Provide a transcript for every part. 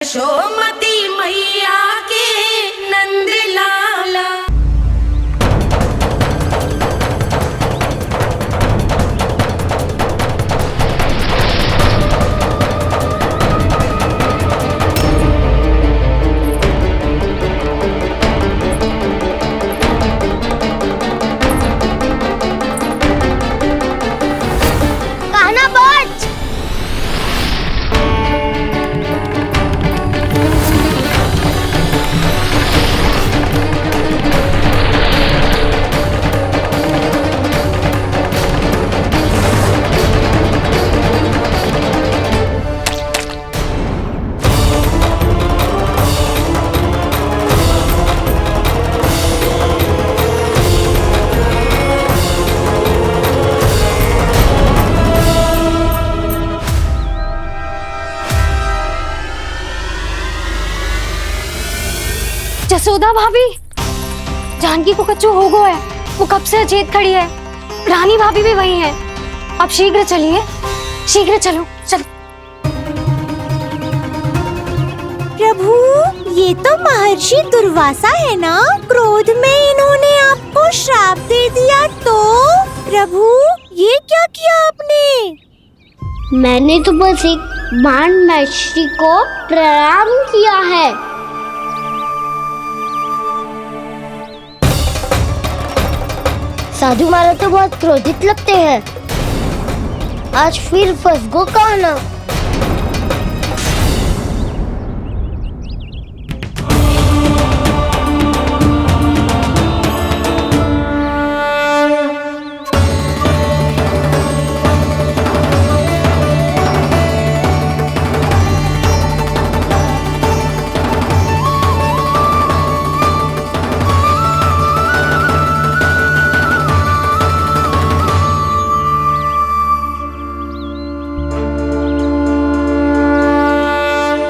यशोमती मैया के नंद लाला। कान्हा बच। जसोदा भाभी, जानकी को कच्चू हो गया है। वो कब से अचेत खड़ी है। रानी भाभी भी वही है। आप शीघ्र चलिए, शीघ्र चलो चलो। प्रभु, ये तो महर्षि दुर्वासा है ना? क्रोध में इन्होंने आपको श्राप दे दिया तो? प्रभु, ये क्या किया आपने? मैंने तो बस एक बाण महर्षि को प्रणाम किया है। साधु महाराज तो बहुत क्रोधित लगते हैं। आज फिर फंस गो कान्हा।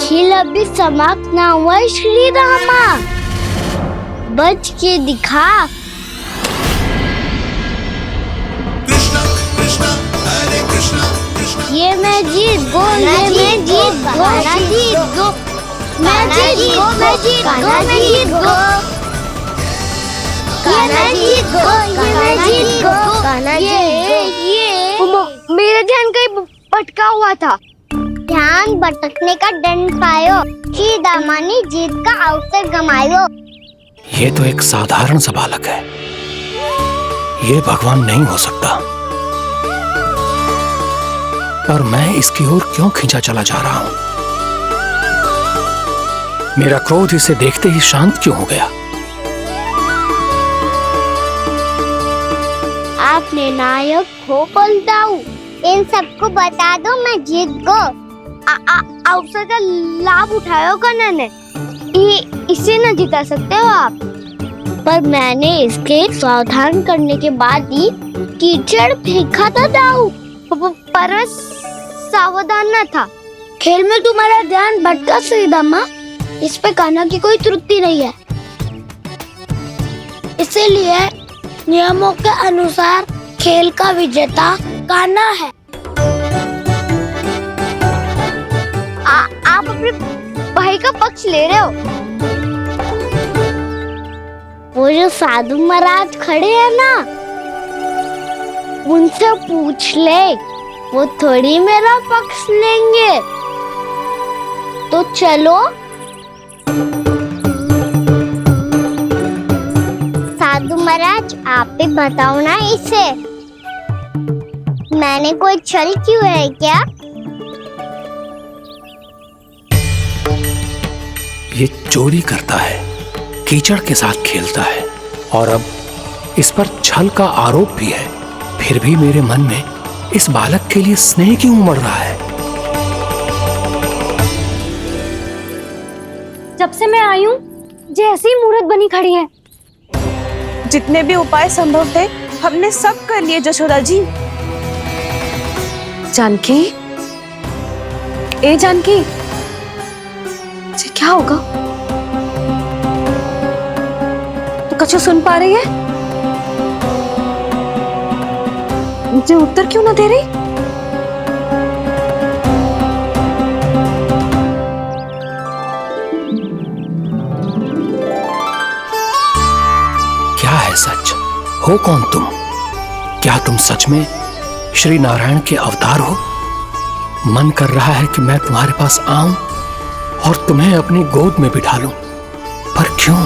खेल अभी समाप्त ना हुआ है श्री रामा। बच के दिखा। कृष्णा कृष्णा हरे कृष्णा कृष्णा। ये मैं जीत गो, ये मैं जीत गो, जीत गो, मैं जीत गो, मैं जीत गो, मैं जीत गो, ये मैं जीत गो, ये मैं जीत गो, ये मेरा ध्यान कहीं भटका हुआ था। ध्यान भटकने का दंड पायो। श्री दामानी जीत का अवसर गमायो। ये तो एक साधारण सा बालक है। ये भगवान नहीं हो सकता। पर मैं इसकी ओर क्यों खींचा चला जा रहा हूं? मेरा क्रोध इसे देखते ही शांत क्यों हो गया? आपने नायक हो पलटाऊ। इन सबको बता दो मैं जीत गो। अवसर का लाभ उठायो कान्हा ने। इसे न जिता सकते हो आप। पर मैंने इसके सावधान करने के बाद ही कीचड़ फेंका था दाऊ। पर सावधान न था। खेल में तुम्हारा ध्यान भटका श्रीदामा। इस पे कान्हा की कोई त्रुटि नहीं है। इसीलिए नियमों के अनुसार खेल का विजेता कान्हा है। आप अपने भाई का पक्ष ले रहे हो। वो जो साधु महाराज खड़े हैं ना, उनसे पूछ ले। वो थोड़ी मेरा पक्ष लेंगे। तो चलो। साधु महाराज, आप भी बताओ ना इसे। मैंने कोई छल क्यों है क्या? ये चोरी करता है, कीचड़ के साथ खेलता है और अब इस पर छल का आरोप भी है। फिर भी मेरे मन में इस बालक के लिए स्नेह क्यों उमड़ रहा है? जब से मैं आई हूँ, जैसी मूर्त बनी खड़ी है। जितने भी उपाय संभव थे हमने सब कर लिए जशोदा जी। जानकी, ए जानकी, ये क्या होगा? तो कछु सुन पा रही है? मुझे उत्तर क्यों ना दे रही? सच? हो कौन तुम? क्या तुम सच में श्री नारायण के अवतार हो? मन कर रहा है कि मैं तुम्हारे पास आऊं और तुम्हें अपनी गोद में बिठा लूं, पर क्यों?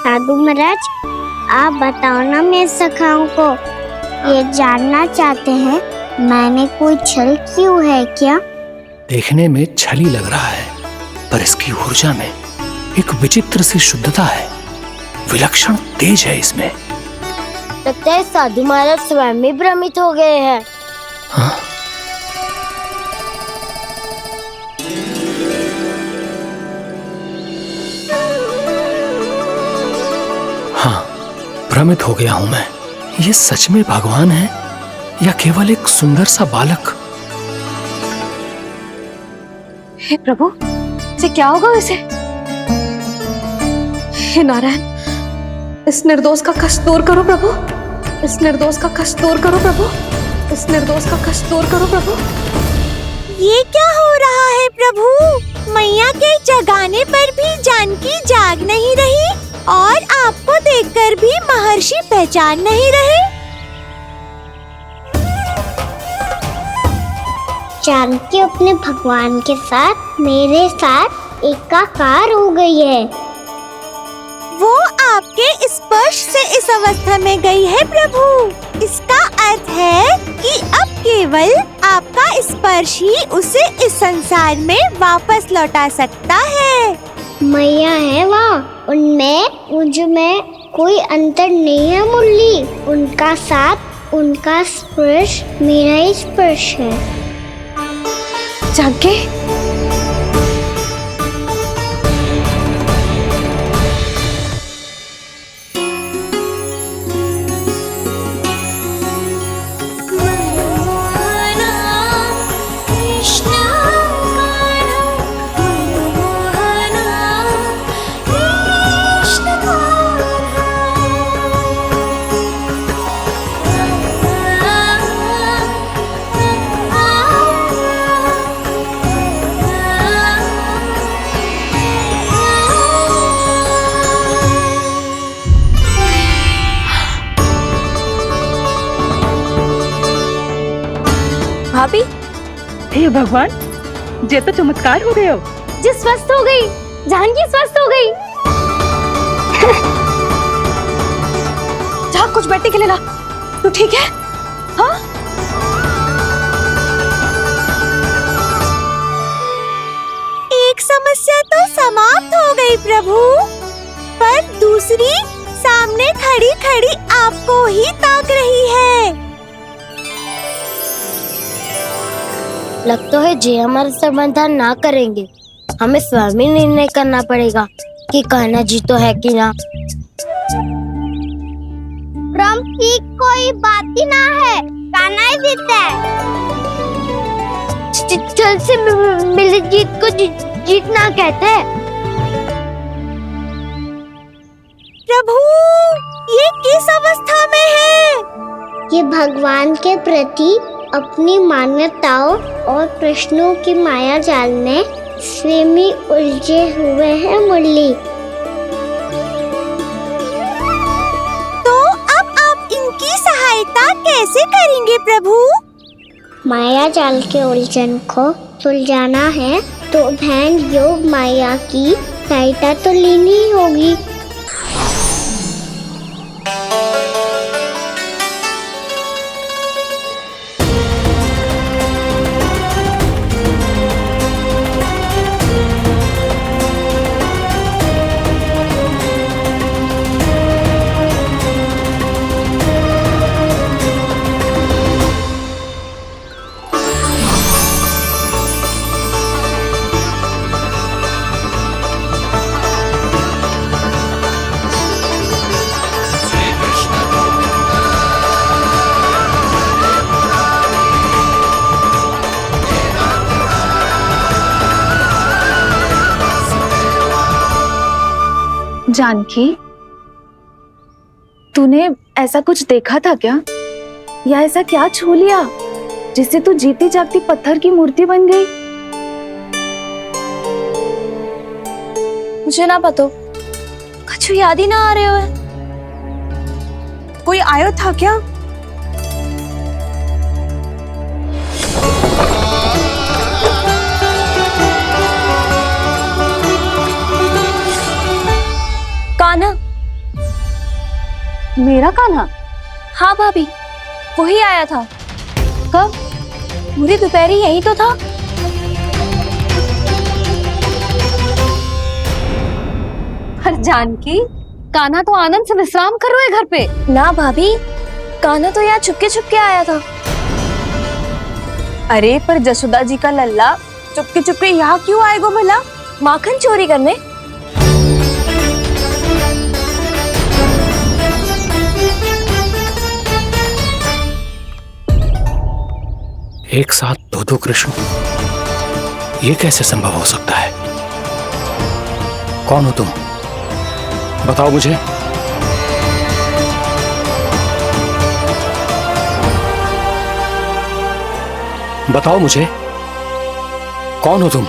साधु महाराज, आप बताओ ना मेरे सखाओं को, ये जानना चाहते हैं मैंने कोई छल क्यों है क्या? देखने में छली लग रहा है, पर इसकी ऊर्जा में एक विचित्र सी शुद्धता है, विलक्षण तेज है इसमें। लगता है साधु महाराज स्वयं ही भ्रमित हो गए हैं। हाँ? हाँ, भ्रमित हो गया हूं मैं। ये सच में भगवान है या केवल एक सुंदर सा बालक? हे प्रभु, इसे क्या होगा वैसे? हे नारायण, इस निर्दोष का कष्ट दूर करो प्रभु, इस निर्दोष का कष्ट दूर करो प्रभु, इस निर्दोष का कष्ट दूर करो प्रभु। ये क्या हो रहा है प्रभु? मैया के जगाने पर भी जानकी जाग नहीं रही और आपको देखकर भी महर्षि पहचान नहीं रहे। जानकी अपने भगवान के साथ मेरे साथ एकाकार हो गई है। वो आपके स्पर्श से इस अवस्था में गई है प्रभु। इसका अर्थ है कि अब केवल आपका स्पर्श ही उसे इस संसार में वापस लौटा सकता है। मैया है वहाँ, उनमें मुझ में कोई अंतर नहीं है मुरली। उनका साथ, उनका स्पर्श मेरा ही स्पर्श है। जानकी, भाभी, हे भगवान, ये तो चमत्कार हो गए हो। जी स्वस्थ हो गई, जानकी स्वस्थ हो गई। जा कुछ बैठने के लिए ला। तू ठीक है? हाँ? एक समस्या तो समाप्त हो गई प्रभु, पर दूसरी सामने खड़ी खड़ी आपको ही ताक रही है। लगता है जी हमारा समाधान ना करेंगे, हमें स्वयं ही निर्णय करना पड़ेगा कि कहना जी तो है कि ना। भ्रम की कोई बात ही ना है, कहना ही जीता है। चल से मिली जीत को जीतना कहते हैं। प्रभु, ये किस अवस्था में है? ये भगवान के प्रति अपनी मान्यताओं और प्रश्नों की माया जाल में स्वयं ही उलझे हुए हैं मुरली। तो अब आप इनकी सहायता कैसे करेंगे प्रभु? माया जाल के उलझन को सुलझाना है तो बहन योग माया की सहायता तो लेनी ही होगी। जानकी, तूने ऐसा कुछ देखा था क्या, या ऐसा क्या छू लिया जिससे तू जीती जागती पत्थर की मूर्ति बन गई? मुझे ना पतो, कछु याद ही ना आ रहे हो। कोई आयो था क्या? कान्हा। मेरा कान्हा? हाँ भाभी, वही आया था। कब? पूरी दोपहर यही तो था। पर जानकी, कान्हा तो आनंद से विश्राम कर रहे घर पे। ना भाभी, कान्हा तो यहाँ छुपके छुपके आया था। अरे पर जसोदा जी का लल्ला चुपके चुपके यहाँ क्यों आएगा भला? माखन चोरी करने? एक साथ दो कृष्ण, ये कैसे संभव हो सकता है? कौन हो तुम? बताओ मुझे। बताओ मुझे, कौन हो तुम?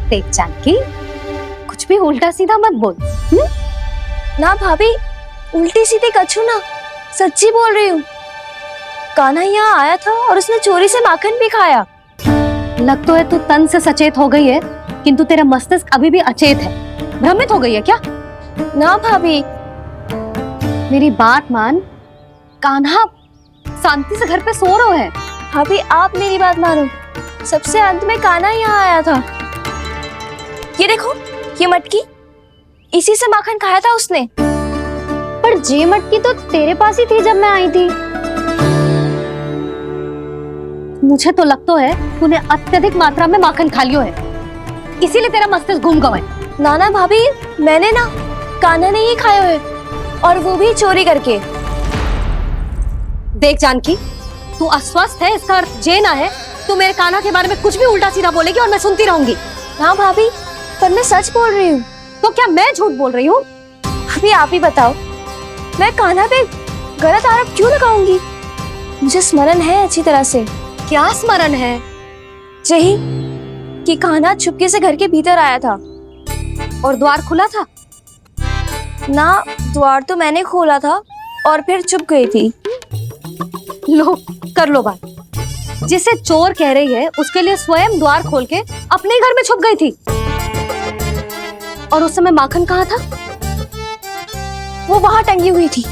देख जानकी, कुछ भी उल्टा सीधा मत बोल। ना भाभी, उल्टी सीधी कछु ना, सच्ची बोल रही हूँ। कान्हा यहाँ आया था और उसने चोरी से माखन भी खाया। लग तो है तू तन से सचेत हो गई है, किंतु तेरा मस्तिष्क अभी भी अचेत है। भ्रमित हो गई है क्या? ना भाभी। मेरी बात मान, कान्हा शांति से घर पे सो रहा है। भाभी आप मेरी बात मानो, सबसे अंत में कान्हा यहाँ आया था। ये देखो, ये मटकी, इसी से माखन खाया था उसने। पर जे मटकी तो तेरे पास ही थी जब मैं आई थी। मुझे तो लगता है तूने अत्यधिक मात्रा में माखन खा लियो है, इसीलिए तेरा मस्तिष्क घूम गया है। नाना भाभी, मैंने ना, कान्हा ने ही खाया है, और वो भी चोरी करके। देख जानकी, तू अस्वस्थ है, इसका अर्थ जे ना है तू मेरे कान्हा के बारे में कुछ भी उल्टा सीधा बोलेगी और मैं सुनती रहूंगी। ना भाभी, पर मैं सच बोल रही हूँ। तो क्या मैं झूठ बोल रही हूँ? अभी आप ही बताओ, मैं कान्हा पे गलत आरोप क्यों लगाऊंगी? मुझे स्मरण है अच्छी तरह से। क्या स्मरण है? यही कि कान्हा चुपके से घर के भीतर आया था। और द्वार खुला था? ना, द्वार तो मैंने खोला था और फिर चुप गई थी। लो, कर लो बात। जिसे चोर कह रही है उसके लिए स्वयं द्वार खोल के अपने घर में छुप गई थी। और उस समय माखन कहाँ था? वो वहां टंगी हुई थी।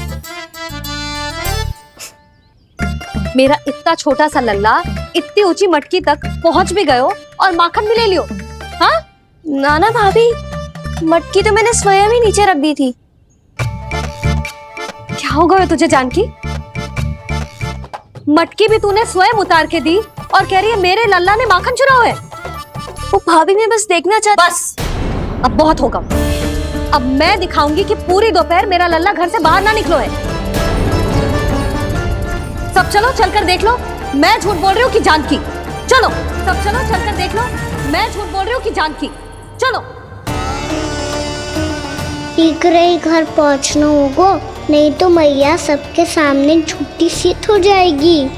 मेरा इतना छोटा सा लल्ला इतनी ऊंची मटकी तक पहुंच भी गयो और माखन भी ले लियो। हाँ? नाना भाभी, मटकी तो मैंने स्वयं ही नीचे रख दी थी। क्या हो गया तुझे जानकी? मटकी भी तूने स्वयं उतार के दी और कह रही है मेरे लल्ला ने माखन चुराया है। वो भाभी मैं बस देखना चाहती। बस, अब बहुत होगा। अब मैं दिखाऊंगी कि पूरी दोपहर मेरा लल्ला घर से बाहर ना निकलो है। सब चलो, चलकर देख लो मैं झूठ बोल रही हूँ कि जानकी। चलो सब चलो, चलकर देख लो मैं झूठ बोल रही हूँ कि जानकी। चलो। शीघ्र ही घर पहुंचना होगा, नहीं तो मैया सबके सामने झूठी सिद्ध हो जाएगी।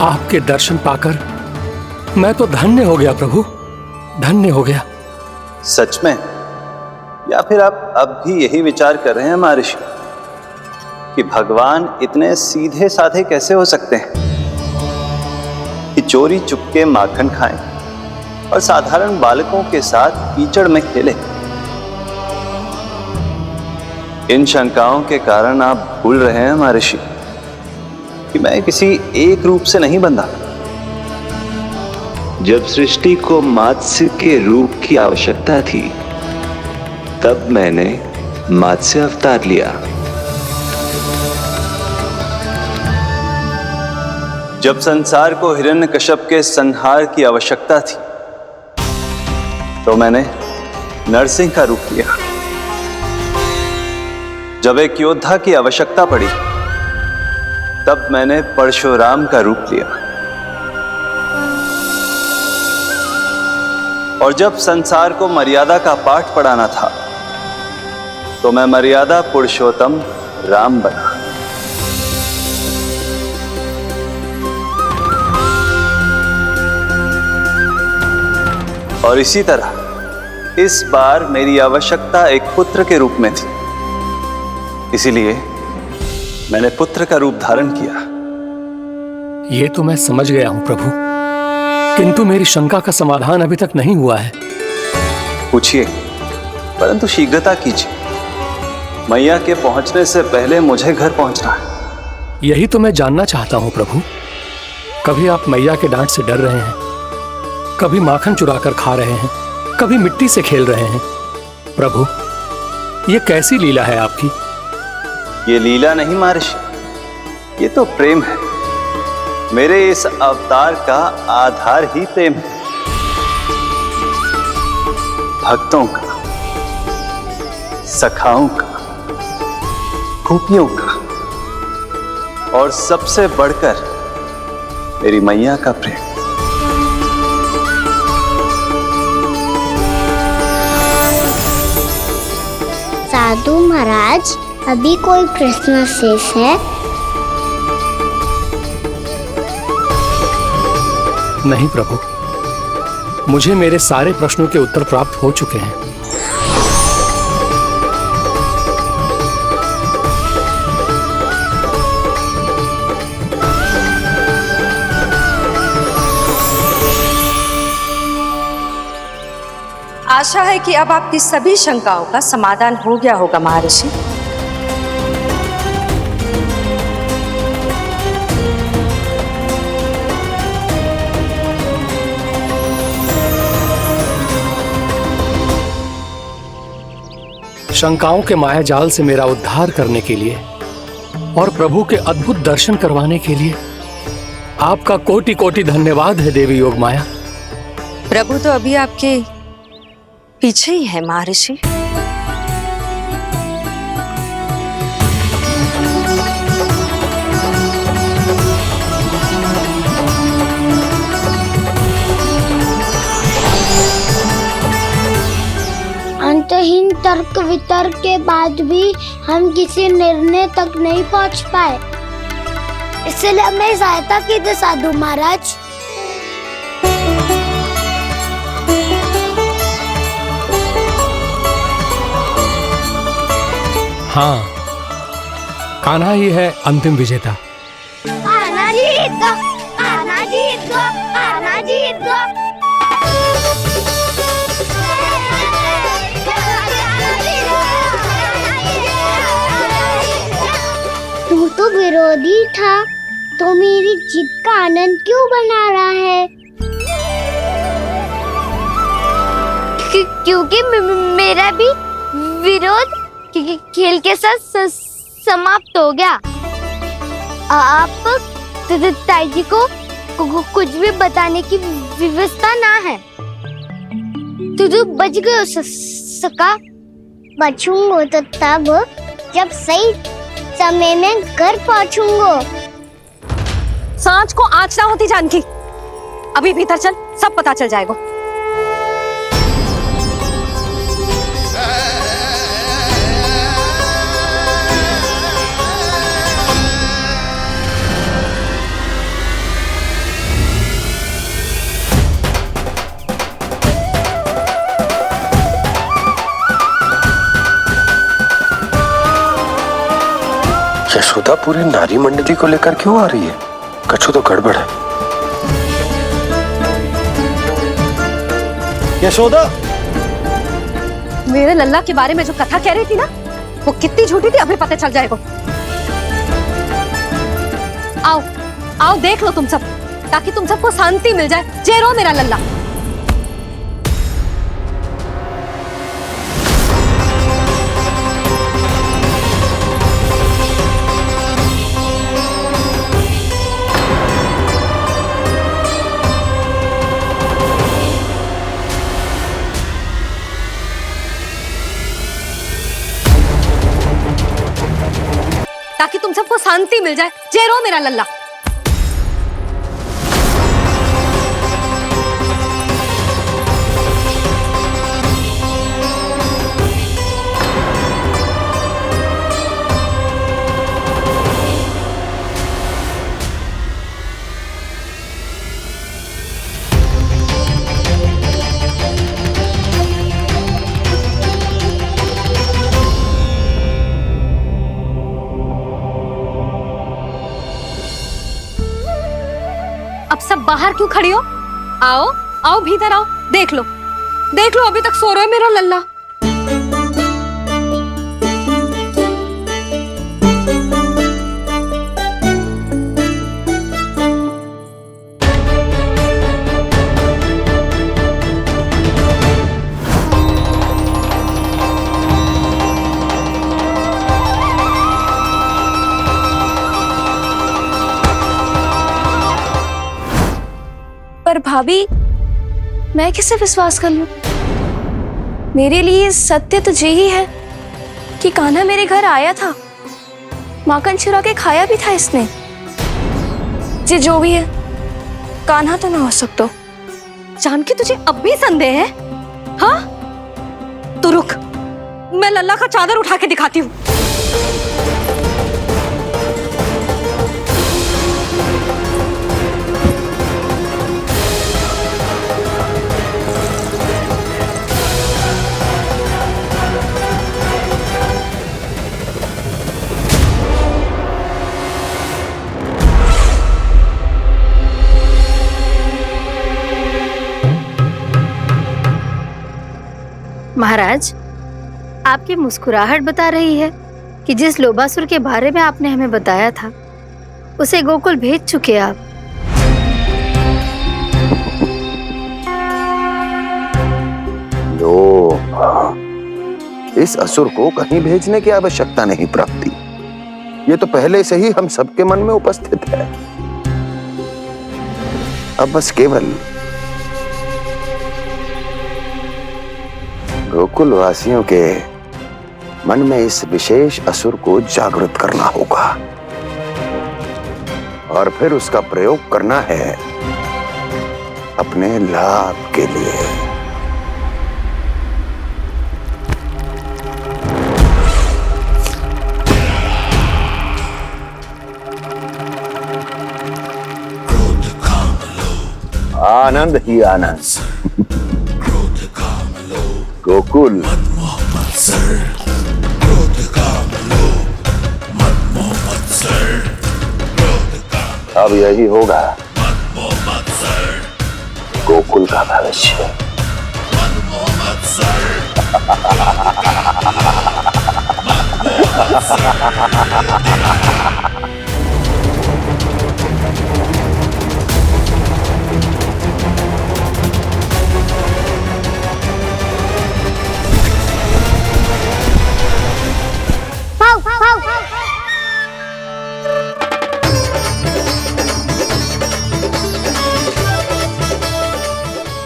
आपके दर्शन पाकर मैं तो धन्य हो गया प्रभु, धन्य हो गया। सच में? या फिर आप अब भी यही विचार कर रहे हैं महर्षि कि भगवान इतने सीधे साधे कैसे हो सकते हैं कि चोरी चुपके माखन खाएं और साधारण बालकों के साथ कीचड़ में खेले? इन शंकाओं के कारण आप भूल रहे हैं महर्षि कि मैं किसी एक रूप से नहीं बंधा। जब सृष्टि को मत्स्य के रूप की आवश्यकता थी तब मैंने मत्स्य अवतार लिया। जब संसार को हिरण्यकश्यप के संहार की आवश्यकता थी तो मैंने नरसिंह का रूप लिया। जब एक योद्धा की आवश्यकता पड़ी तब मैंने परशुराम का रूप लिया। और जब संसार को मर्यादा का पाठ पढ़ाना था तो मैं मर्यादा पुरुषोत्तम राम बना। और इसी तरह इस बार मेरी आवश्यकता एक पुत्र के रूप में थी, इसीलिए मैंने पुत्र का रूप धारण किया। ये तो मैं समझ गया हूं प्रभु, किंतु मेरी शंका का समाधान अभी तक नहीं हुआ है। पूछिए, परंतु शीघ्रता कीजिए। मैया के पहुंचने से पहले मुझे घर पहुंचना है। यही तो मैं जानना चाहता हूं प्रभु। कभी आप मैया के डांट से डर रहे हैं, कभी माखन चुरा कर खा रहे हैं, कभी मिट्टी से खेल रहे हैं। प्रभु, ये कैसी लीला है आपकी? ये लीला नहीं महर्षि, ये तो प्रेम है। मेरे इस अवतार का आधार ही प्रेम है। भक्तों का, सखाओं का, गोपियों का और सबसे बढ़कर मेरी मैया का प्रेम। साधु महाराज, अभी कोई प्रश्न शेष है? नहीं प्रभु, मुझे मेरे सारे प्रश्नों के उत्तर प्राप्त हो चुके हैं। आशा है कि अब आपकी सभी शंकाओं का समाधान हो गया होगा महर्षि। शंकाओं के मायाजाल से मेरा उद्धार करने के लिए और प्रभु के अद्भुत दर्शन करवाने के लिए आपका कोटि कोटि धन्यवाद है देवी योगमाया। प्रभु तो अभी आपके पीछे ही है महर्षि। अंतहीन तर्क वितर्क के बाद भी हम किसी निर्णय तक नहीं पहुंच पाए, इसलिए हमें सहायता कीजिए साधु महाराज। हाँ, कान्हा ही है अंतिम विजेता। कान्हा जीत गो, कान्हा जीत गो, कान्हा जीत गो। तू तो विरोधी था, तो मेरी जीत का आनंद क्यों बना रहा है? क्योंकि मेरा भी विरोध खेल के साथ समाप्त हो गया। आप ताई जी को कुछ भी बताने की व्यवस्था ना है। तू बच गयो सका। बचूंगो तो तब जब सही समय में घर पहुंचूंगो। सांच को आँच ना होती जानकी। अभी भीतर चल, सब पता चल जाएगा। यशोदा पूरी नारी मंडली को लेकर क्यों आ रही है? कछु तो गड़बड़ है। यशोदा, मेरे लल्ला के बारे में जो कथा कह रही थी ना, वो कितनी झूठी थी अभी पता चल जाएगा। आओ आओ देख लो तुम सब, ताकि तुम सबको शांति मिल जाए। जय रो मेरा लल्ला। ताकि तुम सबको शांति मिल जाए। जय रो मेरा लल्ला। अब सब बाहर क्यों खड़ी हो? आओ आओ भीतर आओ, देख लो अभी तक सो रहा है मेरा लल्ला। पर भाभी, मैं किसे विश्वास कर लूं? मेरे लिए सत्य तो यही है कि कान्हा मेरे घर आया था, माखन चुरा के खाया भी था इसने। जो भी है, कान्हा तो ना हो सकता। जानकी, तुझे अब भी संदेह है? हाँ, तो रुक, मैं लल्ला का चादर उठा के दिखाती हूँ। महाराज, आपकी मुस्कुराहट बता रही है कि जिस लोबासुर के बारे में आपने हमें बताया था, उसे गोकुल भेज चुके आप। लो, इस असुर को कहीं भेजने की आवश्यकता नहीं प्राप्ति। ये तो पहले से ही हम सबके मन में उपस्थित है। अब बस केवल गोकुल वासियों के मन में इस विशेष असुर को जागृत करना होगा और फिर उसका प्रयोग करना है अपने लाभ के लिए। आनंद ही आनंद। गोकुल अब यही होगा गोकुल का भविष्य।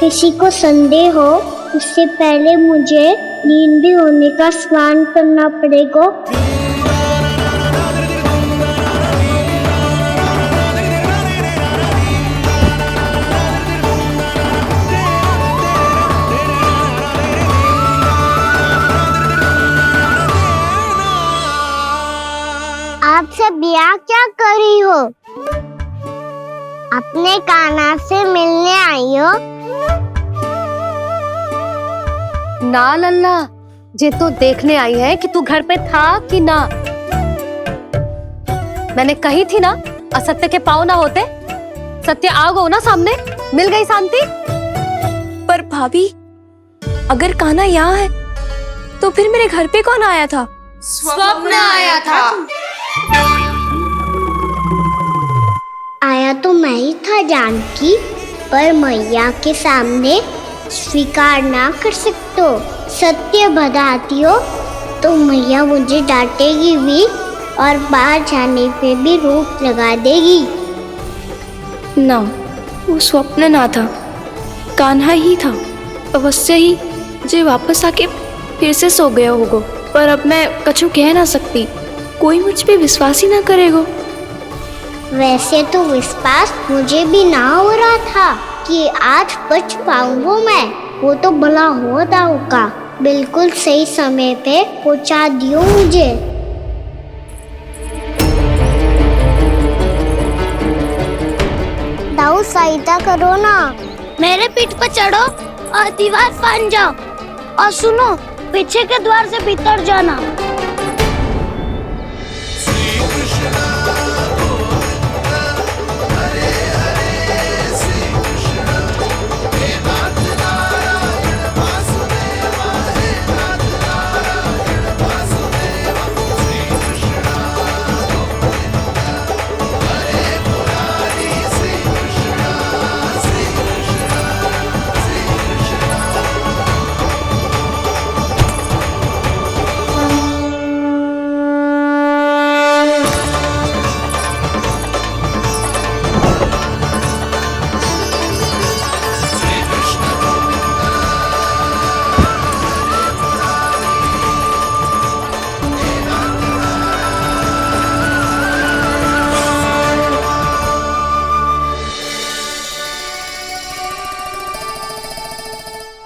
किसी को संदेह हो, उससे पहले मुझे नींद भी होने का स्नान करना पड़ेगा। आप सब यहाँ क्या कर रही हो? अपने कान्हा से मिलने आई हो? ना लल्ला, जे तो देखने आई है कि तू घर पे था कि ना। मैंने कही थी ना, असत्य के पांव ना होते। सत्य आ गो ना सामने, मिल गई शांति। पर भाभी, अगर कान्हा यहाँ है तो फिर मेरे घर पे कौन आया था? स्वप्न आया था। आया तो मैं ही था जानकी, पर मैया के सामने स्वीकार ना कर सकते हो। सत्य बताती हो तो मैया मुझे डांटेगी भी और बाहर जाने पे भी रोक लगा देगी। ना, वो स्वप्न ना था, कान्हा ही था। अवश्य ही जे वापस आके फिर से सो गया होगा। पर अब मैं कछु कह ना सकती, कोई मुझ पे विश्वास ही ना करेगा। वैसे तो विश्वास मुझे भी ना हो रहा था कि आज बच पाऊंगा मैं। वो तो भला होता होगा, बिल्कुल सही समय पे पहुंचा दियो मुझे। दाऊ सहायता करो ना, मेरे पीठ पर चढ़ो और दीवार फाड़ जाओ। और सुनो, पीछे के द्वार से भीतर जाना।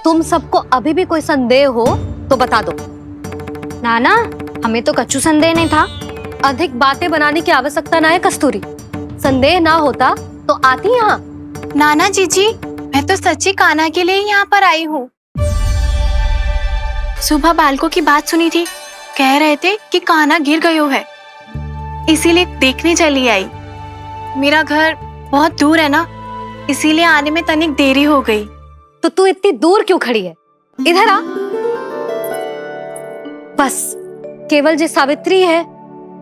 तुम सबको अभी भी कोई संदेह हो तो बता दो। नाना, हमें तो कच्चू संदेह नहीं था। अधिक बातें बनाने की आवश्यकता ना है कस्तूरी। संदेह ना होता तो आती यहाँ। नाना जीजी, मैं तो सच्ची कान्हा के लिए यहाँ पर आई हूँ। सुबह बालकों की बात सुनी थी, कह रहे थे कि कान्हा गिर गयो है, इसीलिए देखने चली आई। मेरा घर बहुत दूर है ना, इसीलिए आने में तनिक देरी हो गई। तो तू इतनी दूर क्यों खड़ी है? इधर आ। बस केवल जे सावित्री है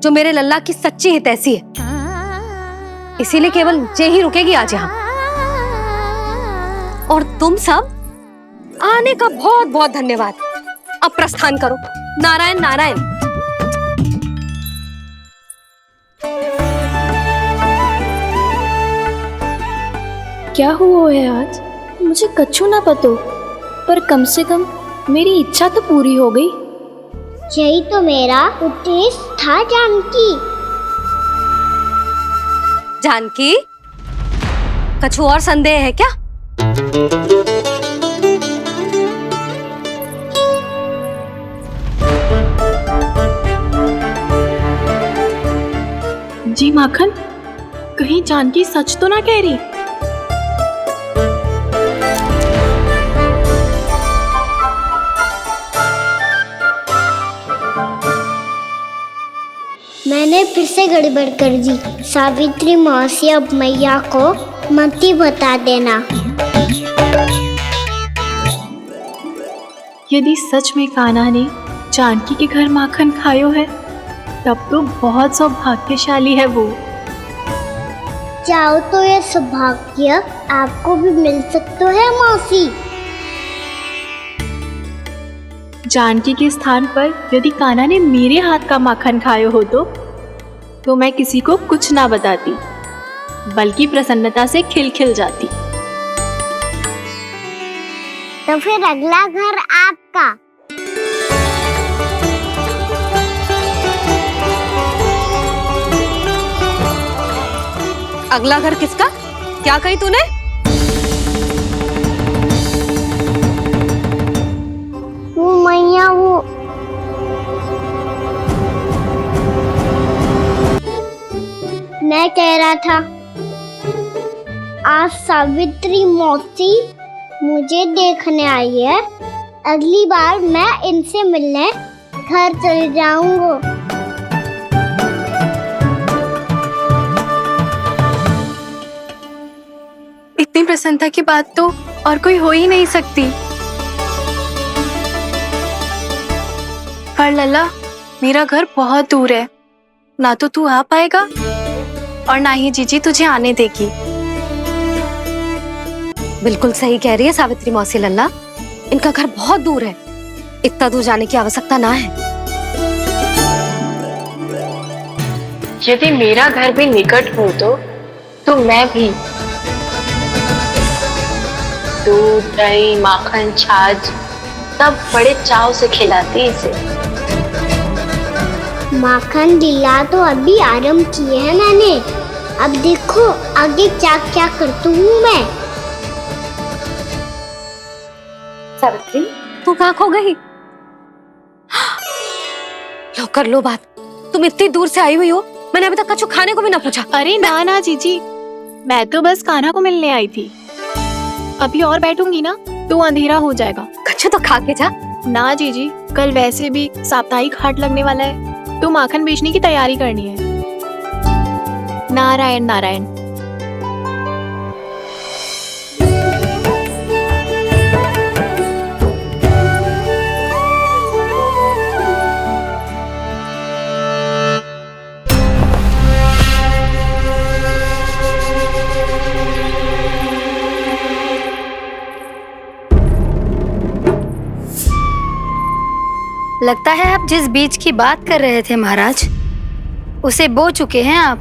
जो मेरे लल्ला की सच्ची हितैषी है, इसीलिए केवल जे ही रुकेगी आज यहाँ। और तुम सब आने का बहुत बहुत धन्यवाद। अब प्रस्थान करो। नारायण नारायण। क्या हुआ है आज? मुझे कछु ना पतो, पर कम से कम मेरी इच्छा तो पूरी हो गई। यही तो मेरा उद्देश्य था जानकी। जानकी, कछु और संदेह है क्या? जी माखन, कहीं जानकी सच तो ना कह रही? मैंने फिर से गड़बड़ कर दी। सावित्री मौसी अब मैया को मत ही बता देना। यदि सच में कान्हा ने जानकी के घर माखन खायो है, तब तो बहुत सौभाग्यशाली है वो। चाहो तो ये सौभाग्य आपको भी मिल सकता है मौसी। जानकी के स्थान पर यदि कान्हा ने मेरे हाथ का माखन खायो हो तो मैं किसी को कुछ ना बताती, बल्कि प्रसन्नता से खिलखिल जाती। तो फिर अगला घर आपका। अगला घर किसका? क्या कही तूने? वो मैया, वो मैं कह रहा था, आज सावित्री मौसी मुझे देखने आई है। अगली बार मैं इनसे मिलने घर चले जाऊंगा। प्रसन्नता की बात तो और कोई हो ही नहीं सकती। पर लल्ला, मेरा घर बहुत दूर है, ना तो तू आ पाएगा और ना ही जीजी तुझे आने देगी। बिल्कुल सही कह रही है सावित्री मौसी लल्ला, इनका घर बहुत दूर है, इतना दूर जाने की आवश्यकता ना है। यदि मेरा घर भी निकट हो तो मैं भी दूध, दही, माखन, छाछ सब बड़े चाव से खिलाती इसे। माखन लीला तो अभी आरंभ की है मैंने, अब देखो आगे क्या क्या करती हूँ मैं। सावित्री, तू कहाँ खो गई? लो कर लो बात, तुम इतनी दूर से आई हुई हो, मैंने अभी तक कछु खाने को भी ना पूछा। अरे ना ना जीजी, मैं तो बस कान्हा को मिलने आई थी। अभी और बैठूंगी ना तो अंधेरा हो जाएगा। कछु तो खा के जा। ना जीजी, कल वैसे भी साप्ताहिक हाट लगने वाला है, तो माखन बेचने की तैयारी करनी है। नारायण नारायण। लगता है आप जिस बीज की बात कर रहे थे महाराज, उसे बो चुके हैं आप।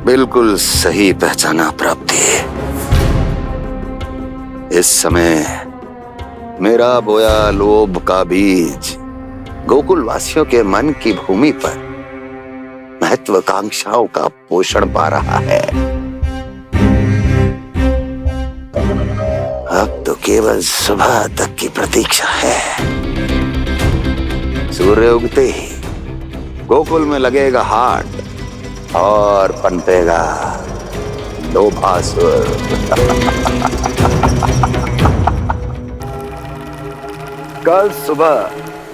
बिल्कुल सही पहचाना प्राप्ति। इस समय मेरा बोया लोभ का बीज गोकुल वासियों के मन की भूमि पर महत्वाकांक्षाओं का पोषण पा रहा है। अब तो केवल सुबह तक की प्रतीक्षा है। सूर्य उगते ही गोकुल में लगेगा हाट और पनपेगा लोभासुर। कल सुबह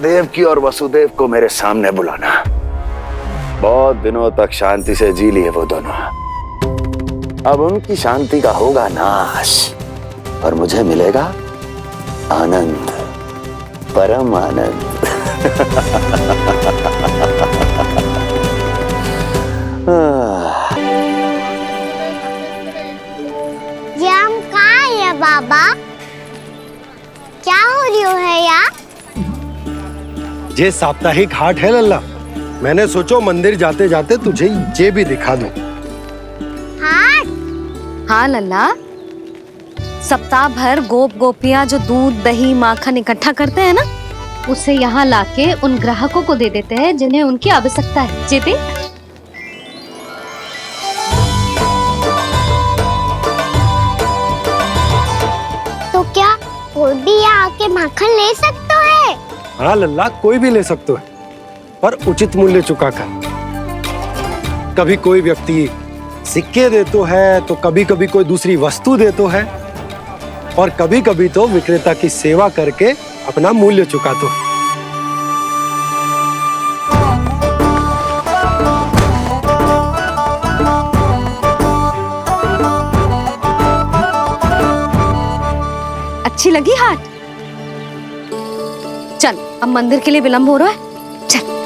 देवकी और वसुदेव को मेरे सामने बुलाना। बहुत दिनों तक शांति से जी लिए वो दोनों, अब उनकी शांति का होगा नाश और मुझे मिलेगा आनंद, परम आनंद। ये हम कहाँ है बाबा? क्या हो रही है यार? ये साप्ताहिक हाट है लल्ला, मैंने सोचो मंदिर जाते जाते तुझे ये भी दिखा दूं। हाट? हाँ लल्ला, सप्ताह भर गोप गोपियां जो दूध, दही, माखन इकट्ठा करते हैं ना, उसे यहाँ लाके उन ग्राहकों को दे देते हैं जिन्हें उनकी आवश्यकता है। जेते तो क्या कोई भी यहाँ आके माखन ले सकता है? हाँ लल्ला, कोई भी ले सकते है, पर उचित मूल्य चुकाकर। कभी कोई व्यक्ति सिक्के देतो है, तो कभी कभी कोई दूसरी वस्तु देतो है, और कभी कभी तो विक्रेता की सेवा करके अपना मूल्य चुकातो है। अच्छी लगी हाट? चल, अब मंदिर के लिए विलंब हो रहा है, चल।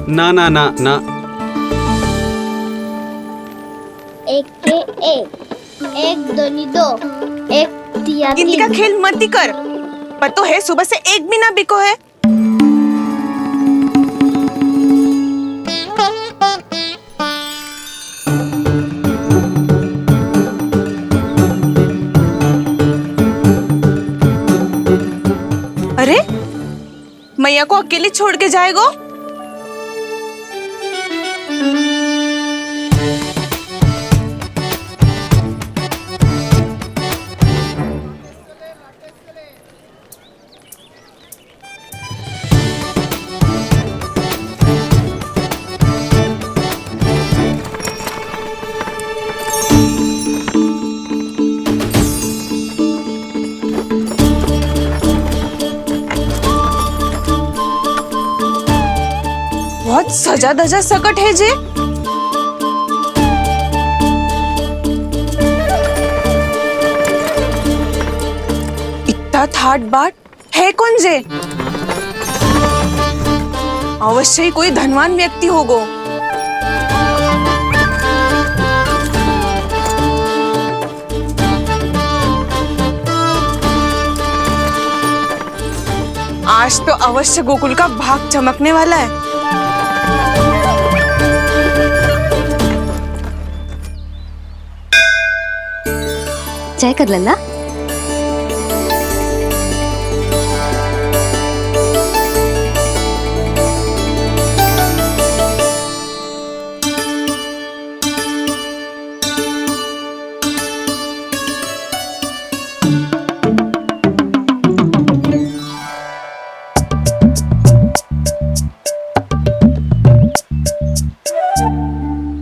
ना ना ना ना, एक के एक दोनी दो, एक दिया तीन। इनका खेल मत ही कर, पर तो है सुबह से एक भी ना बिको है। अरे मैया को अकेले छोड़ के जाएगो? बहुत सजा धजा सकट है जे। इतना थाट बाट है कौन जे? अवश्य ही कोई धनवान व्यक्ति होगो। आज तो अवश्य गोकुल का भाग चमकने वाला है। जय कर लल्ला।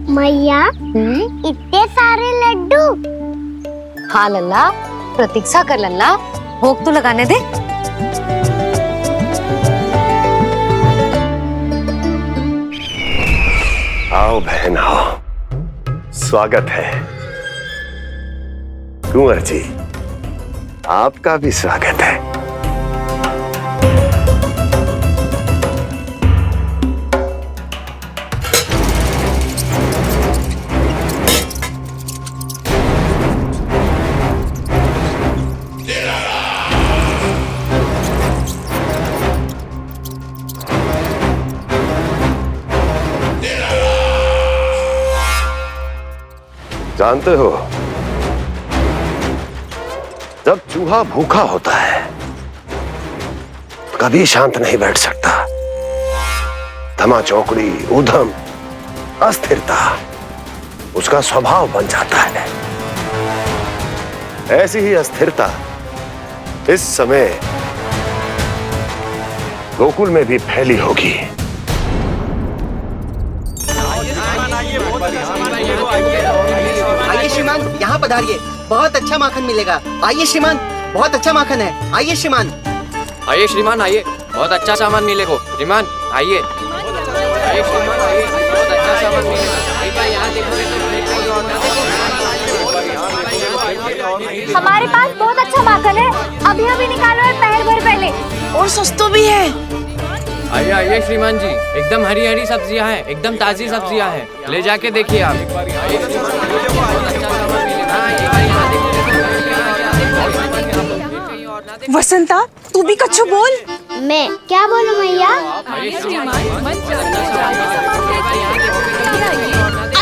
मैया इतने सारे लड्डू। हाँ लल्ला, प्रतीक्षा कर लल्ला, भोग तो लगाने दे। आओ बहन आओ, स्वागत है। कुंवर जी, आपका भी स्वागत है। जानते हो, जब चूहा भूखा होता है कभी शांत नहीं बैठ सकता। धमा चौकड़ी, उधम, अस्थिरता उसका स्वभाव बन जाता है। ऐसी ही अस्थिरता इस समय गोकुल में भी फैली होगी। आइए श्रीमान, यहाँ पधारिए, बहुत अच्छा माखन मिलेगा। आइए श्रीमान, बहुत अच्छा माखन है। आइए श्रीमान। आइए श्रीमान, आइए, बहुत अच्छा सामान मिलेगा। श्रीमान आइए, आइए श्रीमान, आइए, बहुत अच्छा सामान मिलेगा। हमारे पास बहुत अच्छा माखन है, अभी अभी निकालो है, पहर भर पहले, और सस्ता भी है। आइए आइए श्रीमान जी, एकदम हरी हरी सब्जियां हैं, एकदम ताजी सब्जियां हैं, ले जाके देखिए आप। वसंता, तू भी कछु बोल। मैं क्या बोलूं मैया?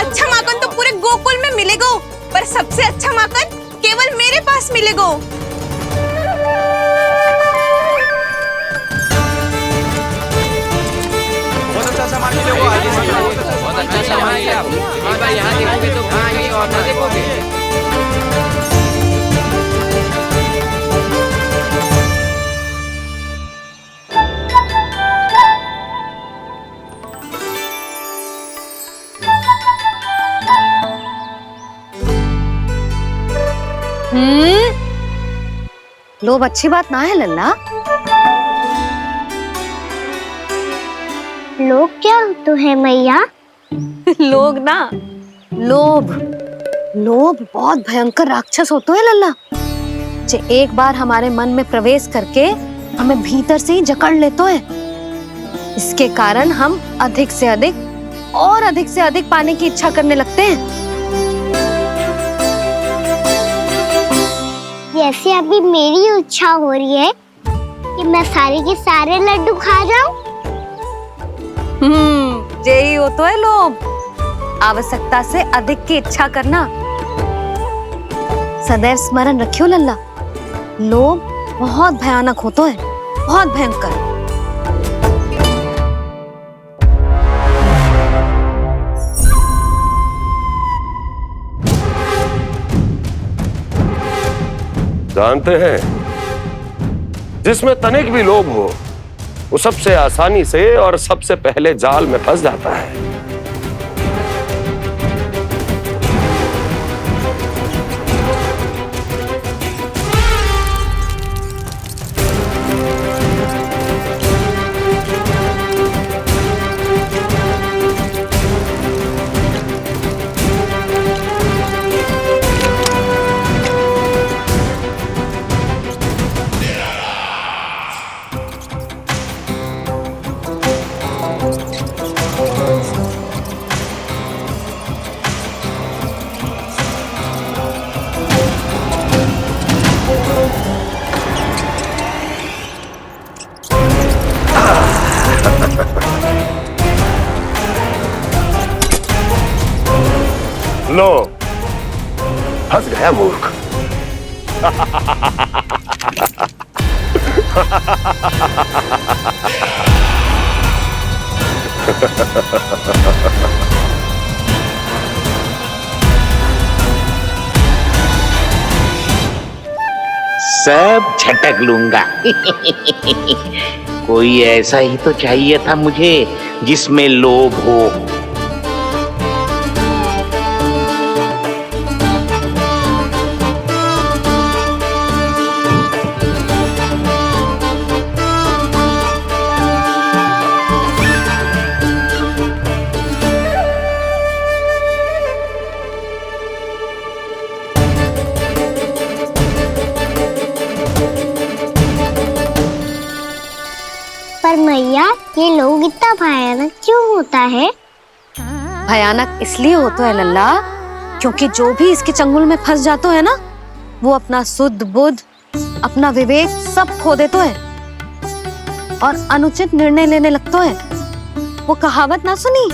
अच्छा माखन तो पूरे गोकुल में मिलेगा, पर सबसे अच्छा माखन केवल मेरे पास मिलेगा। बहुत अच्छा सामान है आप। यहाँ देखोगे तो और ना देखोगे। लोभ अच्छी बात ना है लल्ला। लोग क्या तो है मैया? लोग ना, लोभ। लोभ बहुत भयंकर राक्षस होता है लल्ला, जो एक बार हमारे मन में प्रवेश करके हमें भीतर से ही जकड़ लेता है। इसके कारण हम अधिक से अधिक और अधिक से अधिक पाने की इच्छा करने लगते हैं। जैसे अभी मेरी इच्छा हो रही है कि मैं सारे के सारे लड्डू खा जाऊं। यही होता है लोभ, आवश्यकता से अधिक की इच्छा करना। सदैव स्मरण रखियो लल्ला, लोभ बहुत भयानक होता है, बहुत भयंकर। जानते हैं, जिसमें तनिक भी लोभ हो वो सबसे आसानी से और सबसे पहले जाल में फंस जाता है। लो, फंस गया मूर्ख। सब झटक लूंगा। कोई ऐसा ही तो चाहिए था मुझे जिसमें लोभ हो। पर मैया, ये लोग इतना भयानक क्यों होता है? भयानक इसलिए होता है लल्ला, क्योंकि जो भी इसके चंगुल में फंस जाता है ना, वो अपना शुद्ध बुद्ध, अपना विवेक सब खो देता है और अनुचित निर्णय लेने लगता है। वो कहावत ना सुनी,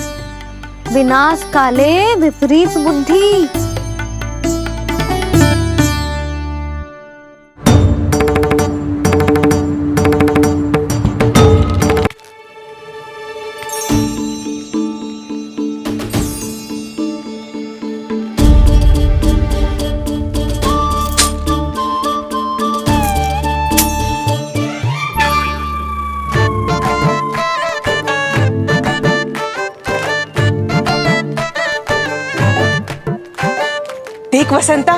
विनाश काले विपरीत बुद्धि। देख वसंता,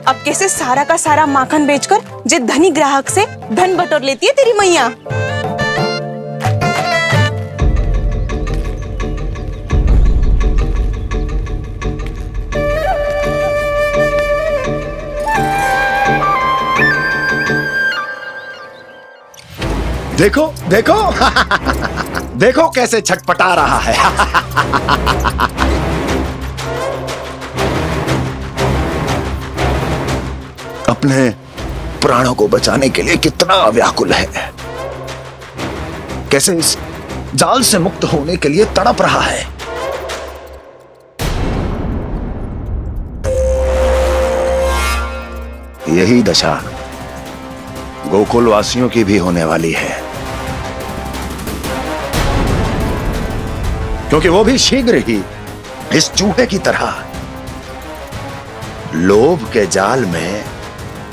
अब कैसे सारा का सारा माखन बेचकर जे धनी ग्राहक से धन बटोर लेती है तेरी मैया। देखो देखो देखो कैसे छटपटा रहा है। अपने प्राणों को बचाने के लिए कितना व्याकुल है, कैसे इस जाल से मुक्त होने के लिए तड़प रहा है। यही दशा गोकुल वासियों की भी होने वाली है, क्योंकि वो भी शीघ्र ही इस चूहे की तरह लोभ के जाल में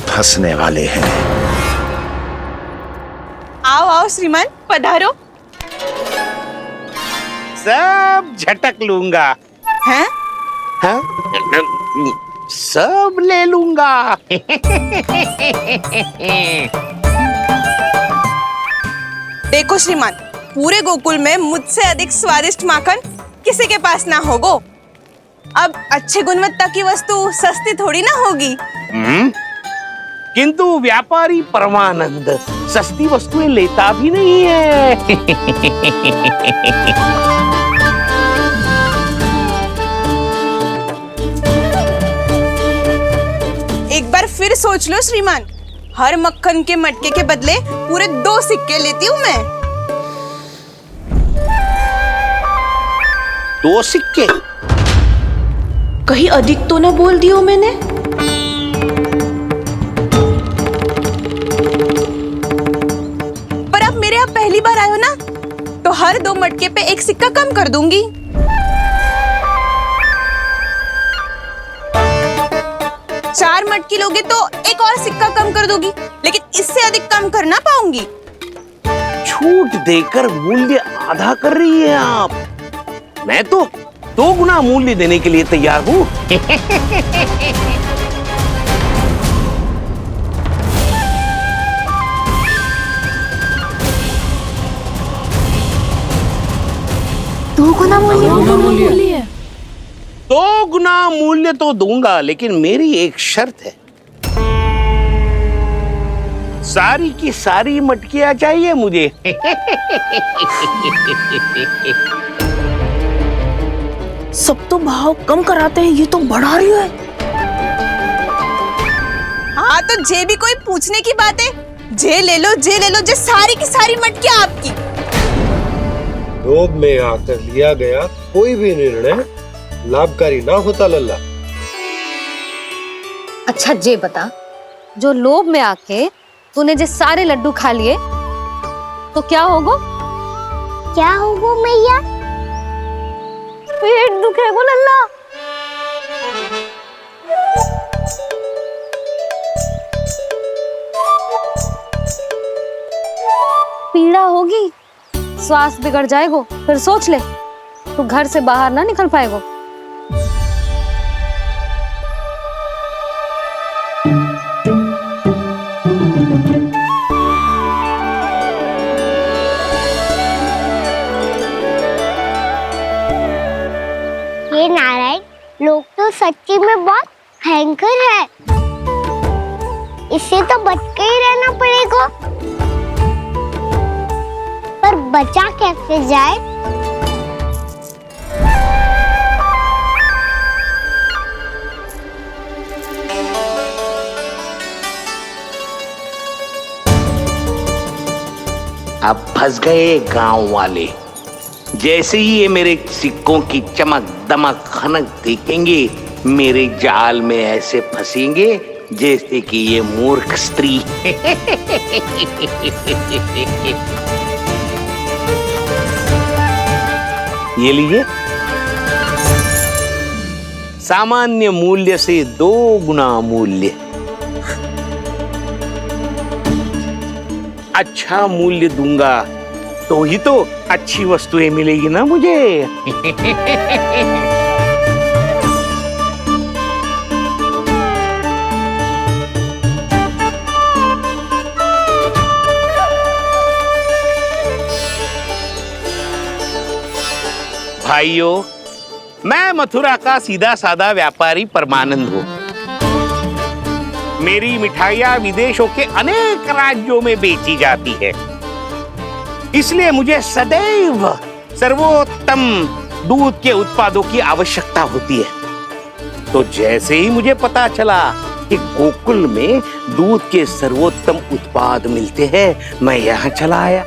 फंसने वाले हैं। आओ आओ श्रीमान, पधारो। सब झटक लूंगा। हैं? हाँ? सब ले लूंगा। देखो श्रीमान, पूरे गोकुल में मुझसे अधिक स्वादिष्ट माखन किसी के पास ना होगो। अब अच्छे गुणवत्ता की वस्तु सस्ती थोड़ी ना होगी। किंतु व्यापारी परमानंद सस्ती वस्तुएं लेता भी नहीं है। एक बार फिर सोच लो श्रीमान, हर मक्खन के मटके के बदले पूरे 2 सिक्के लेती हूँ मैं। 2 सिक्के? कहीं अधिक तो ना बोल दियो मैंने? पर आप मेरे यहाँ पहली बार आए हो ना, तो हर 2 मटके पे 1 सिक्का कम कर दूंगी। चार मटकी लोगे तो 1 और सिक्का कम कर दूंगी, लेकिन इससे अधिक कम कर ना पाऊंगी। छूट देकर मूल्य आधा कर रही है आप। मैं तो 2 गुना मूल्य देने के लिए तैयार हूँ। दो गुना मूल्य? 2 गुना मूल्य तो दूंगा, लेकिन मेरी एक शर्त है। सारी की सारी मटकियां चाहिए मुझे। सब तो भाव कम कराते हैं, ये तो बढ़ा रही है। हाँ तो जे भी कोई पूछने की बात है, जे ले लो, जे सारी की सारी मटकियां आपकी। लोभ में आकर लिया गया कोई भी निर्णय लाभकारी ना होता लल्ला। अच्छा जे बता, जो लोभ में आके तूने जो सारे लड्डू खा लिए तो क्या होगो? क्या होगो मैया? पेट दुखेगो लल्ला। पीड़ा होगी, स्वास्थ्य बिगड़ जाएगो, फिर सोच ले तू घर से बाहर ना निकल पाएगो। ये नारायण, लोग तो सच्ची में बहुत भयंकर है। इससे तो बच के ही रहना पड़ेगा। पर बचा कैसे जाए? अब फंस गए गांव वाले। जैसे ही ये मेरे सिक्कों की चमक दमक खनक देखेंगे, मेरे जाल में ऐसे फंसेंगे जैसे कि ये मूर्ख स्त्री। ये लीजिए, सामान्य मूल्य से 2 गुना मूल्य। अच्छा मूल्य दूंगा तो ही तो अच्छी वस्तुएं मिलेगी ना मुझे। भाइयों, मैं मथुरा का सीधा साधा व्यापारी परमानंद हूं। मेरी मिठाइयां विदेशों के अनेक राज्यों में बेची जाती है, इसलिए मुझे सदैव सर्वोत्तम दूध के उत्पादों की आवश्यकता होती है। तो जैसे ही मुझे पता चला कि गोकुल में दूध के सर्वोत्तम उत्पाद मिलते हैं, मैं यहाँ चला आया।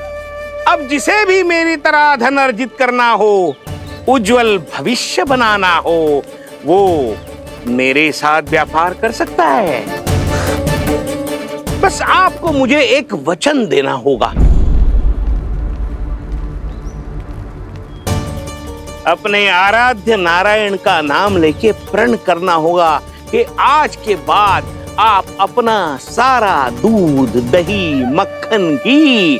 अब जिसे भी मेरी तरह धन अर्जित करना हो, उज्जवल भविष्य बनाना हो, वो मेरे साथ व्यापार कर सकता है। बस आपको मुझे एक वचन देना होगा। अपने आराध्य नारायण का नाम लेके प्रण करना होगा कि आज के बाद आप अपना सारा दूध, दही, मक्खन, घी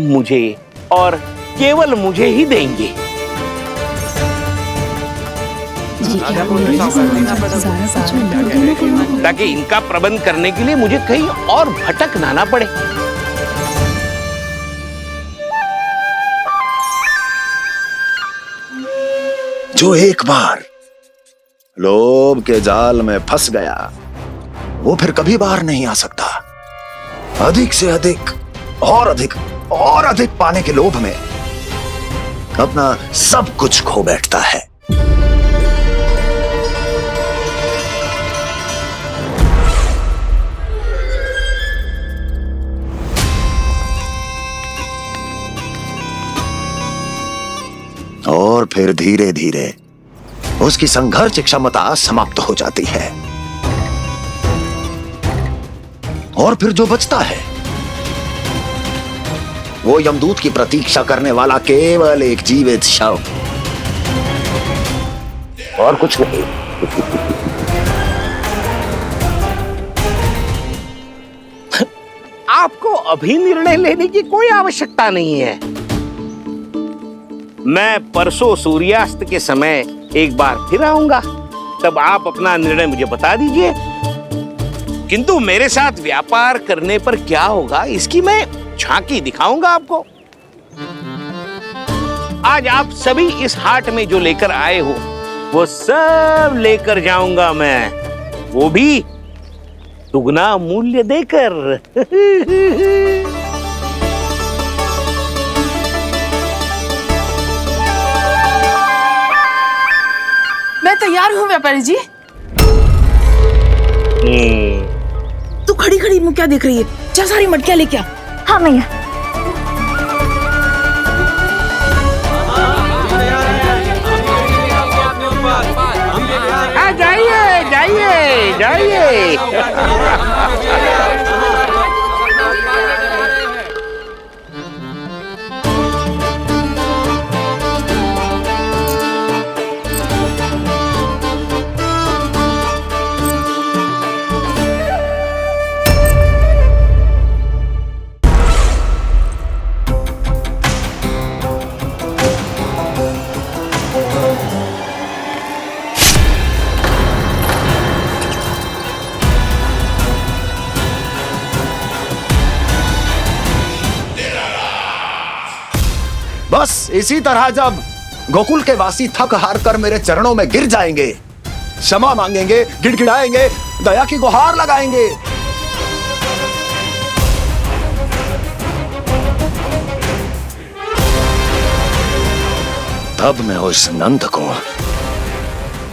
मुझे और केवल मुझे ही देंगे। ताकि इनका प्रबंध करने के लिए मुझे कहीं और भटकना ना पड़े। जो एक बार लोभ के जाल में फंस गया, वो फिर कभी बाहर नहीं आ सकता। अधिक से अधिक और अधिक और अधिक पाने के लोभ में अपना सब कुछ खो बैठता है। और फिर धीरे धीरे उसकी संघर्ष क्षमता समाप्त हो जाती है, और फिर जो बचता है वो यमदूत की प्रतीक्षा करने वाला केवल एक जीवित शव, और कुछ नहीं। आपको अभी निर्णय लेने की कोई आवश्यकता नहीं है। मैं परसों सूर्यास्त के समय एक बार फिर आऊंगा, तब आप अपना निर्णय मुझे बता दीजिए। किंतु मेरे साथ व्यापार करने पर क्या होगा, इसकी मैं झांकी दिखाऊंगा आपको। आज आप सभी इस हाट में जो लेकर आए हो, वो सब लेकर जाऊंगा मैं, वो भी दुगना मूल्य देकर। मैं तैयार हूँ व्यापारी जी। तू खड़ी खड़ी मुँह क्या देख रही है? चल सारी मटकियाँ लेके आ। हाँ मैया। जाइए जाइए जाइए। बस इसी तरह जब गोकुल के वासी थक हार कर मेरे चरणों में गिर जाएंगे, क्षमा मांगेंगे, गिड़गिड़ाएंगे, दया की गुहार लगाएंगे, तब मैं उस नंद को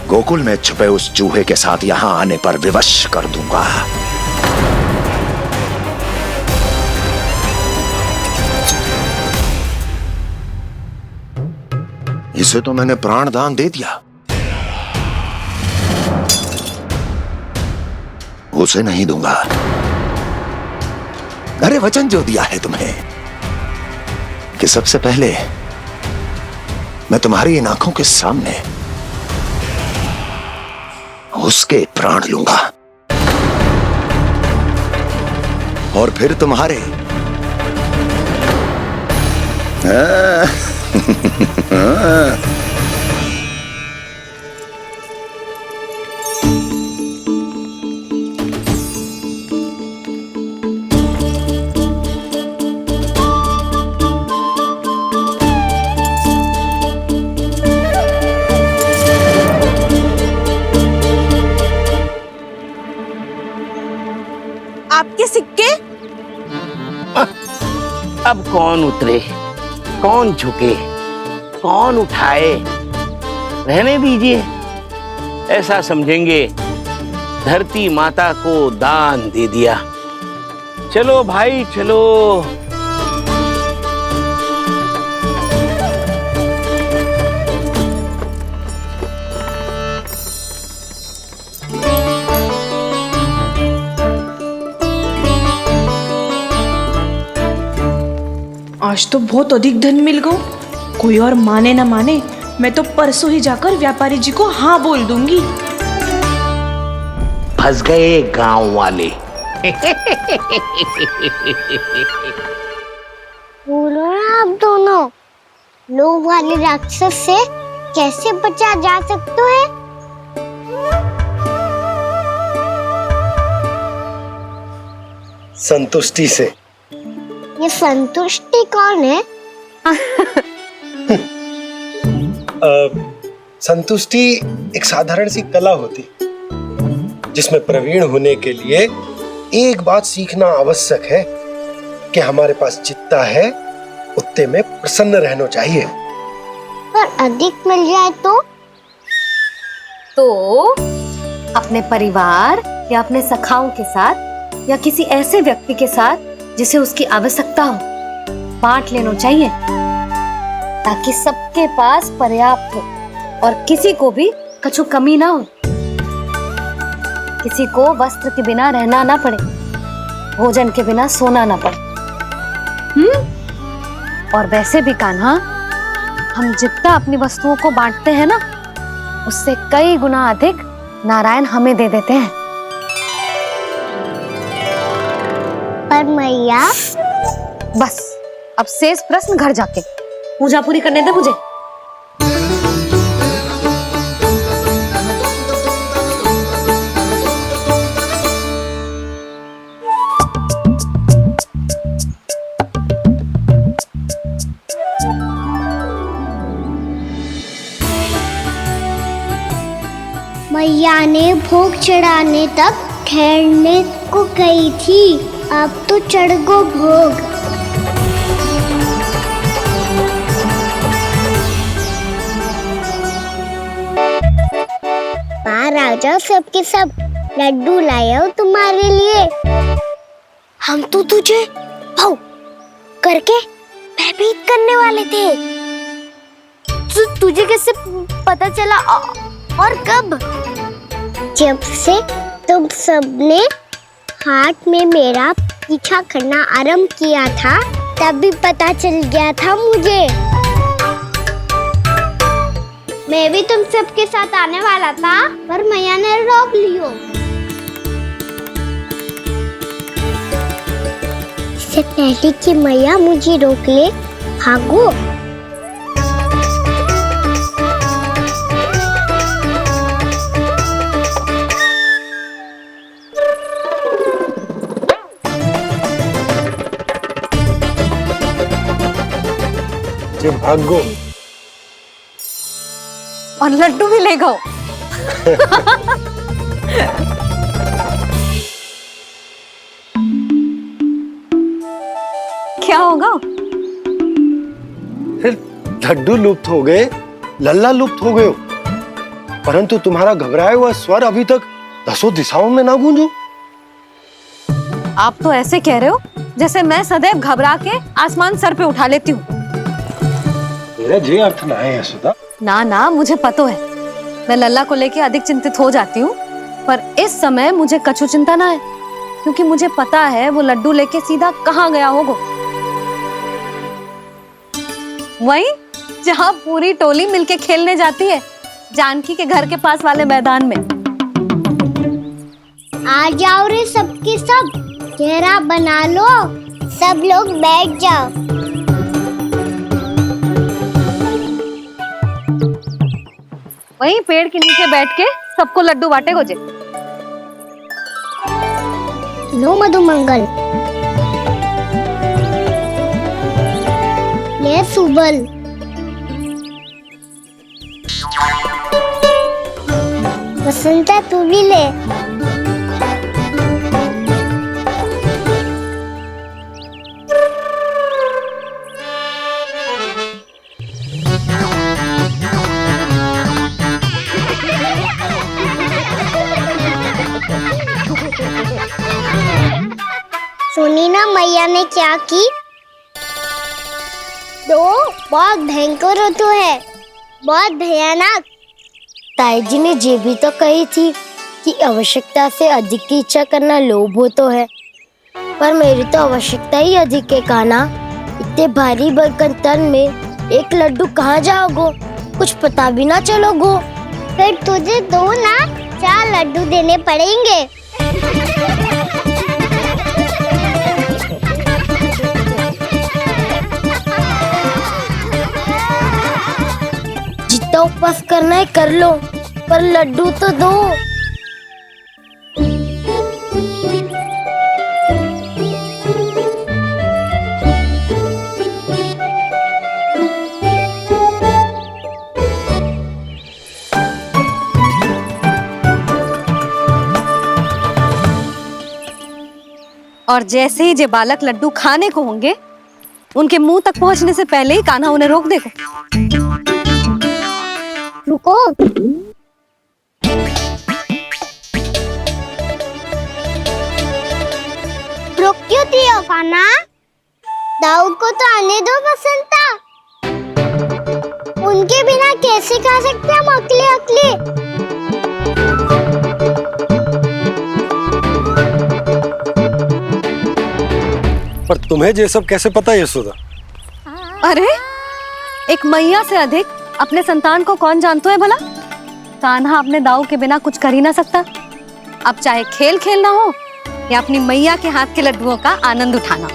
गोकुल में छुपे उस चूहे के साथ यहां आने पर विवश कर दूंगा। इसे तो मैंने प्राण दान दे दिया, उसे नहीं दूंगा। अरे वचन जो दिया है तुम्हें कि सबसे पहले मैं तुम्हारी इन आंखों के सामने उसके प्राण लूंगा और फिर तुम्हारे। आपके सिक्के? अब कौन उतरे, कौन झुके, कौन उठाए? रहने दीजिए, ऐसा समझेंगे धरती माता को दान दे दिया। चलो भाई चलो। आज तो बहुत अधिक धन मिल गो। कोई और माने ना माने, मैं तो परसों ही जाकर व्यापारी जी को हाँ बोल दूंगी। फंस गए गांव वाले। बोलो ना आप दोनों, लोभ वाले राक्षस से कैसे बचा जा सकता है? संतुष्टि से। ये संतुष्टि कौन है? संतुष्टि एक साधारण सी कला होती जिसमें प्रवीण होने के लिए एक बात सीखना आवश्यक है कि हमारे पास जितना है उतने में प्रसन्न रहना चाहिए। पर अधिक मिल जाए तो अपने परिवार या अपने सखाओं के साथ या किसी ऐसे व्यक्ति के साथ जिसे उसकी आवश्यकता हो बांट लेना चाहिए, ताकि सबके पास पर्याप्त हो और किसी को भी कुछ कमी ना हो, किसी को वस्त्र के बिना रहना ना पड़े, भोजन के बिना सोना ना पड़े। और वैसे भी कान्हा, हम जितना अपनी वस्तुओं को बांटते हैं ना, उससे कई गुना अधिक नारायण हमें दे देते हैं। पर मैया, बस अब शेष प्रश्न घर जाके पूजा पूरी करने दे मुझे। मैया ने भोग चढ़ाने तक ठहरने को कही थी, अब तो चढ़ गो भोग। बाहर आ जाओ, सबके सब लड्डू लाया हूँ तुम्हारे लिए। हम तो तुझे भाव करके भयभीत करने वाले थे। तुझे कैसे पता चला और कब? जब से तुम सबने हाथ में मेरा पीछा करना आरंभ किया था तभी पता चल गया था मुझे। मैं भी तुम सबके साथ आने वाला था पर मैया ने रोक लियो। इससे पहले कि मैया मुझे रोक ले, भागो। भागो और लड्डू भी ले गो। क्या होगा? लड्डू लुप्त हो गए, लल्ला लुप्त हो गए, परंतु तुम्हारा घबराया हुआ स्वर अभी तक 10 दिशाओं में ना गूंजो। आप तो ऐसे कह रहे हो जैसे मैं सदैव घबरा के आसमान सर पे उठा लेती हूँ। मेरा जे अर्थ ना है यशोदा। ना ना, मुझे पता है, मैं लल्ला को लेके अधिक चिंतित हो जाती हूँ, पर इस समय मुझे कछु चिंता ना है, क्योंकि मुझे पता है वो लड्डू लेके सीधा कहाँ गया होगा। वहीं जहाँ पूरी टोली मिलके खेलने जाती है, जानकी के घर के पास वाले मैदान में। आ जाओ रे सबके सब, घेरा बना लो, सब लोग बैठ जाओ। वहीं पेड़ के नीचे बैठ के सबको लड्डू बांटे गोजे। लो मधुमंगल, ले सुबल, वसंता तू भी ले। सुनी ना मैया ने क्या की? तो बहुत भयंकर ऋतु है, बहुत भयानक। ताई जी ने ये भी तो कही थी कि आवश्यकता से अधिक की इच्छा करना लोभ हो तो है, पर मेरी तो आवश्यकता ही अधिक है। कान्हा, इतने भारी बर्तन तन में एक लड्डू कहाँ जाओगो? कुछ पता भी ना चलोगो। फिर तुझे 2 ना 4 लड्डू देने पड़ेंगे। जितना उपवास करना है कर लो, पर लड्डू तो दो। और जैसे ही जे बालक लड्डू खाने को होंगे, उनके मुंह तक पहुंचने से पहले ही कान्हा उन्हें रोक देगा। रुको, रुक क्यों दियो कान्हा? दाऊ को तो आने दो बसंता। उनके बिना कैसे खा सकते हम अकेले अकेले? पर तुम्हें ये सब कैसे पता यशोदा? अरे, एक मैया से अधिक अपने संतान को कौन जानता है भला? कान्हा अपने दाऊ के बिना कुछ कर ही ना सकता। अब चाहे खेल खेलना हो या अपनी मैया के हाथ के लड्डुओं का आनंद उठाना।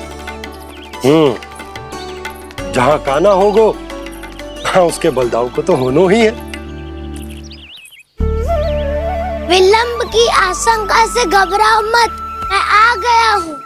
जहाँ कान्हा होगो, हाँ उसके बलदाऊ को तो होनो ही है। विलंब की आशंका से घबराओ मत, मैं आ गया हूँ।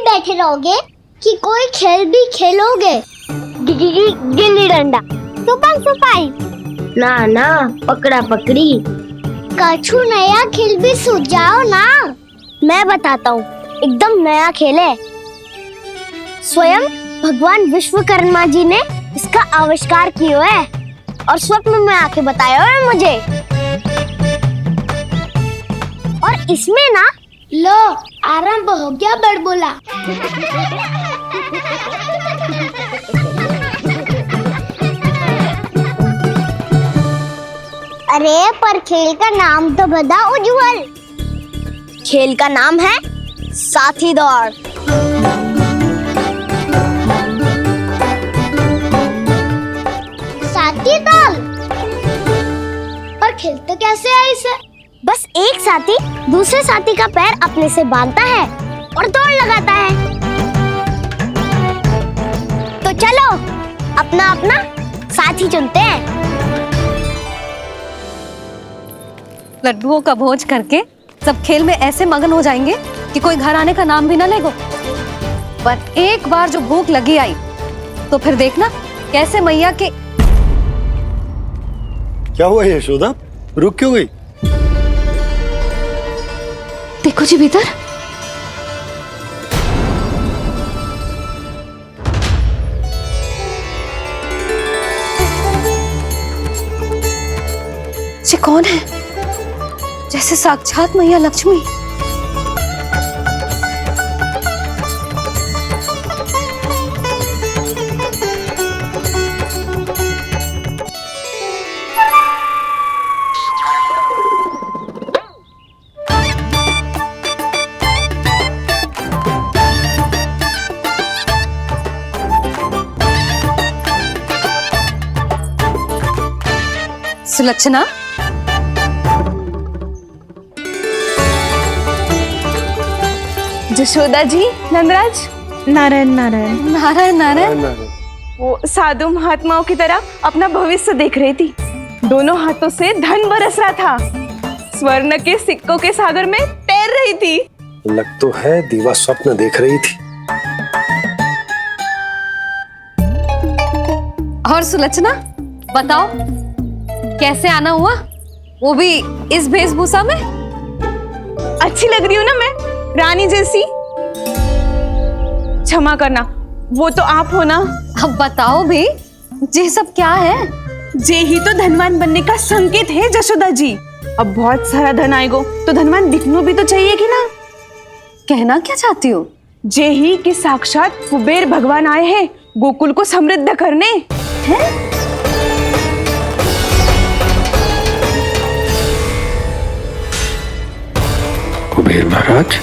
बैठे रहोगे कि कोई खेल भी खेलोगे? गिल्ली डंडा, छुपन छुपाई, ना पकड़ा पकड़ी। कछु नया खेल भी सुझाओ ना। मैं बताता हूँ, एकदम नया खेल है। स्वयं भगवान विश्वकर्मा जी ने इसका आविष्कार किया है और स्वप्न में आके बताया है मुझे। और इसमें ना, लो आरंभ हो गया बड़बोला। अरे पर खेल का नाम तो बता उज्जवल। खेल का नाम है साथी दौड़। साथी दौड़? पर खेलते कैसे है इसे? बस एक साथी दूसरे साथी का पैर अपने से बांधता है और दौड़ लगाता है। तो चलो अपना अपना साथी चुनते हैं। लड्डुओं का भोज करके सब खेल में ऐसे मगन हो जाएंगे कि कोई घर आने का नाम भी ना लेगो। पर एक बार जो भूख लगी आई तो फिर देखना कैसे मैया के। क्या हुआ यशोदा, रुक क्यों गई? देखो जी भीतर। ये कौन है? जैसे साक्षात मैया लक्ष्मी। सुलक्षणा, जशोदा जी, नंदराज। नारायण नारायण नारायण नारायण। वो साधु महात्माओं की तरह अपना भविष्य देख रही थी। दोनों हाथों से धन बरस रहा था। स्वर्ण के सिक्कों के सागर में तैर रही थी। लग तो है दीवा स्वप्न देख रही थी। और सुलक्षणा बताओ, कैसे आना हुआ, वो भी इस वेशभूषा में? अच्छी लग रही हूँ ना मैं, रानी जैसी? क्षमा करना, वो तो आप हो ना। अब बताओ भी, ये सब क्या है? जे ही तो धनवान बनने का संकेत है जशोदा जी। अब बहुत सारा धन आएगा तो धनवान दिखना भी तो चाहिए कि ना। कहना क्या चाहती हो? जे ही के साक्षात कुबेर भगवान आए हैं गोकुल को समृद्ध करने। हैं? कुबेर महाराज,